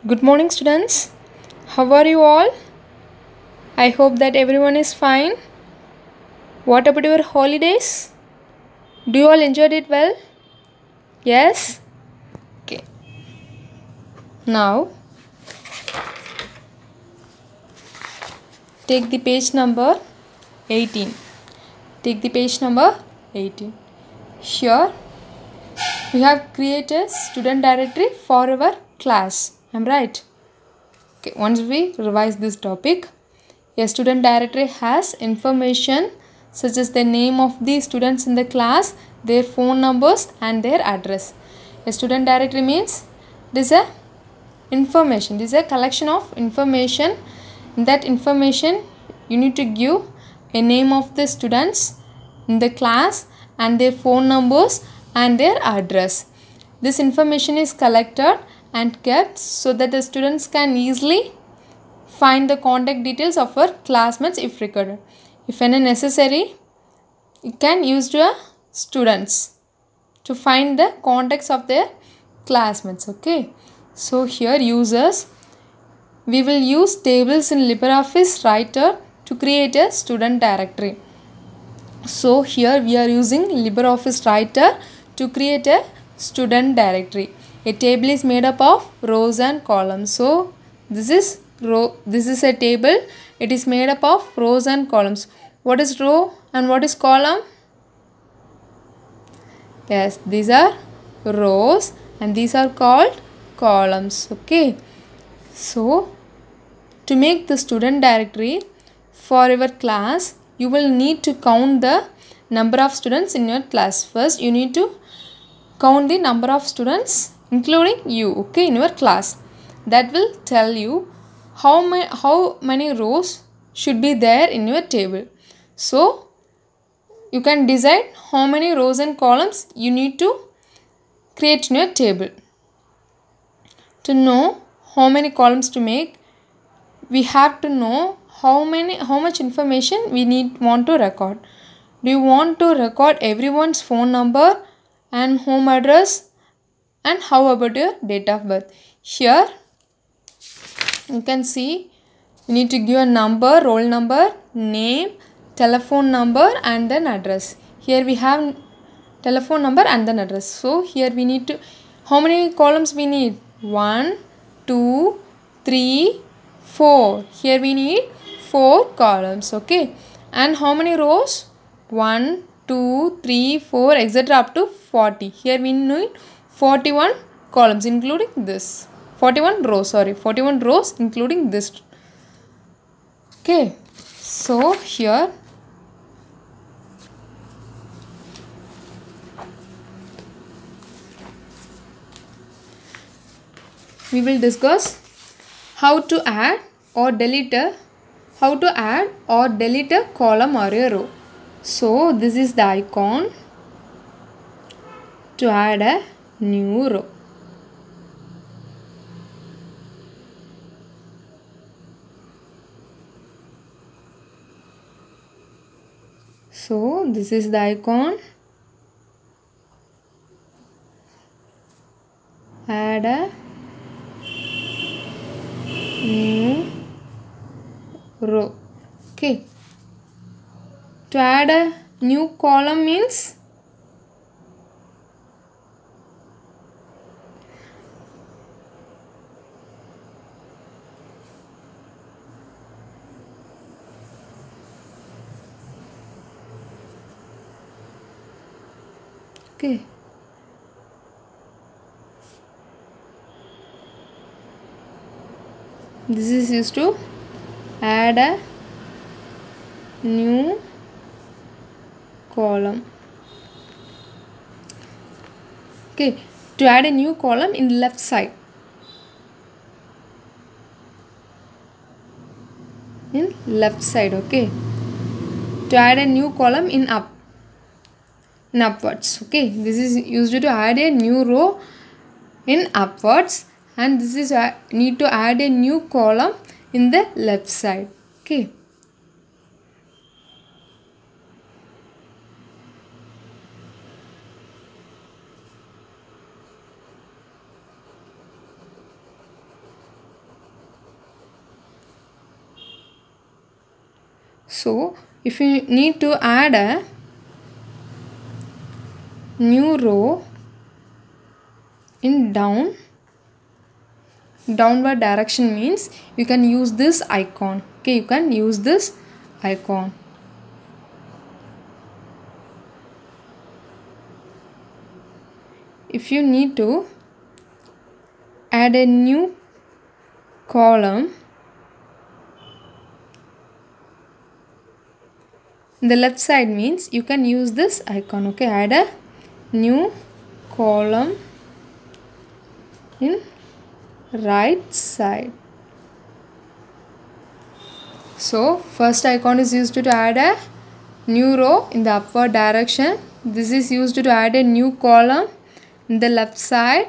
Good morning, students. How are you all? I hope that everyone is fine. What about your holidays? Do you all enjoyed it well? Yes? Okay. Now, take the page number 18. Take the page number 18. Here, we have created student directory for our class. Am I right? Okay. Once we revise this topic, a student directory has information such as the name of the students in the class, their phone numbers and their address. A student directory means this is a information. This is a collection of information. In that information, you need to give a name of the students in the class and their phone numbers and their address. This information is collected and kept so that the students can easily find the contact details of our classmates if required. If any necessary, you can use to students to find the contacts of their classmates. Okay. So here users, we will use tables in LibreOffice Writer to create a student directory. So here we are using LibreOffice Writer to create a student directory. A table is made up of rows and columns. So this is a table. It is made up of rows and columns. What is row and what is column? Yes, these are rows and these are called columns. Okay. So to make the student directory for your class, you will need to count the number of students in your class. First, you need to count the number of students including you, okay, in your class. That will tell you how many rows should be there in your table. So you can decide how many rows and columns you need to create in your table. To know how many columns to make, we have to know how much information we want to record. Do you want to record everyone's phone number and home address, and how about your date of birth? Here you can see you need to give a number, roll number, name, telephone number and then address. Here we have telephone number and then address. So here we need to, how many columns we need? 1, 2, 3, 4. Here we need 4 columns. Okay. And how many rows? 1, 2, 3, 4, etc. up to 40. Here we need 41 columns including this. 41 rows, sorry. 41 rows including this. Okay. So here we will discuss how to add or delete a column or a row. So this is the icon to add a new row. So this is the icon. Add a new row. Okay. To add a new column means okay. This is used to add a new column. Okay, to add a new column in left side. In left side, okay. To add a new column in upwards. Okay, this is used to add a new row in upwards, and this is need to add a new column in the left side. Okay. So if you need to add a new row in downward direction means you can use this icon. Okay, you can use this icon. If you need to add a new column in the left side means you can use this icon. Okay, add a new column in right side. So first icon is used to add a new row in the upward direction. This is used to add a new column in the left side,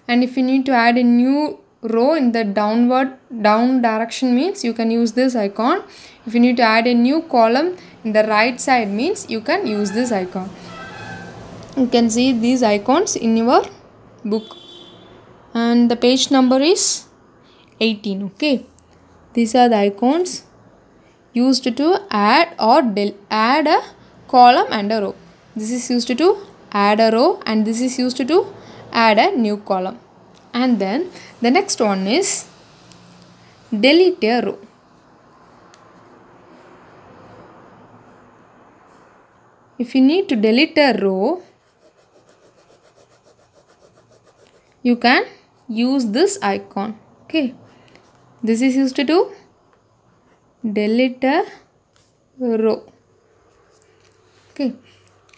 and if you need to add a new row in the down direction means you can use this icon. If you need to add a new column in the right side means you can use this icon. You can see these icons in your book, and the page number is 18. Okay, these are the icons used to add or add a column and a row. This is used to add a row, and this is used to add a new column. And then the next one is delete a row. If you need to delete a row, you can use this icon. Okay, this is used to delete a row. Okay,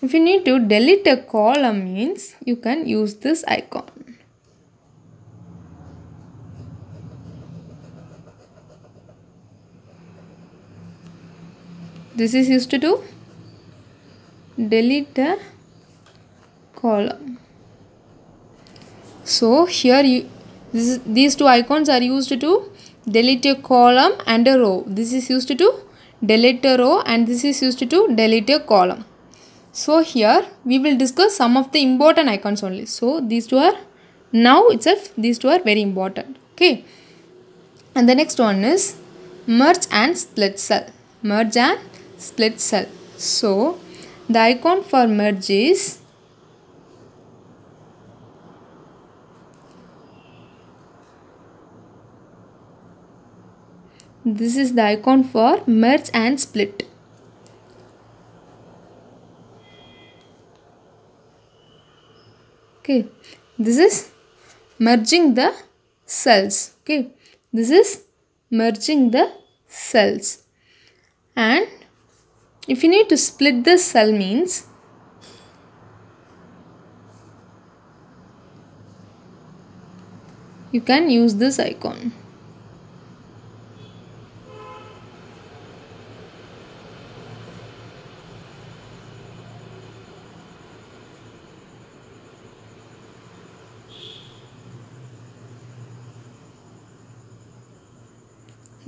if you need to delete a column means you can use this icon. This is used to delete a column. So here these two icons are used to delete a column and a row. This is used to delete a row, and this is used to delete a column. So here we will discuss some of the important icons only. So these two are now itself, these two are very important. Okay, and the next one is merge and split cell. Merge and split cell. So the icon for merge is this is the icon for merge and split. Okay, this is merging the cells. Okay, this is merging the cells. And if you need to split this cell means you can use this icon.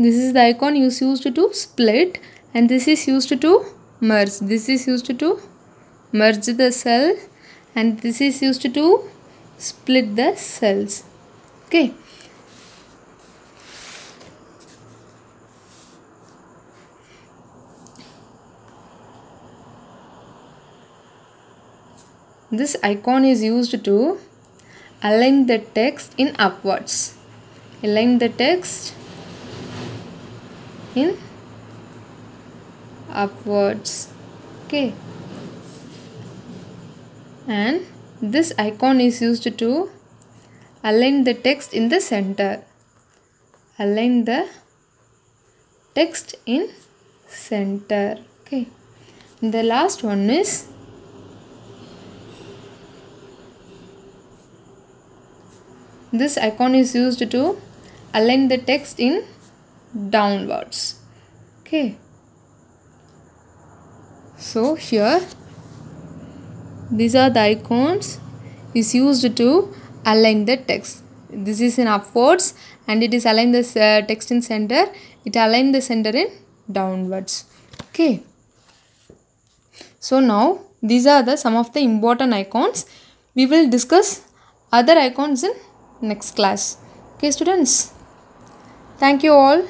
This is the icon used to split, and this is used to merge. This is used to merge the cell, and this is used to split the cells. Okay. This icon is used to align the text in upwards. Align the text in upwards. Okay, and this icon is used to align the text in the center. Align the text in center. Okay, the last one is this icon is used to align the text in downwards. Okay, so here these are the icons is used to align the text. This is in upwards, and it is align the text in center. It align the center in downwards. Okay, so now these are the some of the important icons. We will discuss other icons in next class. Okay students, thank you all.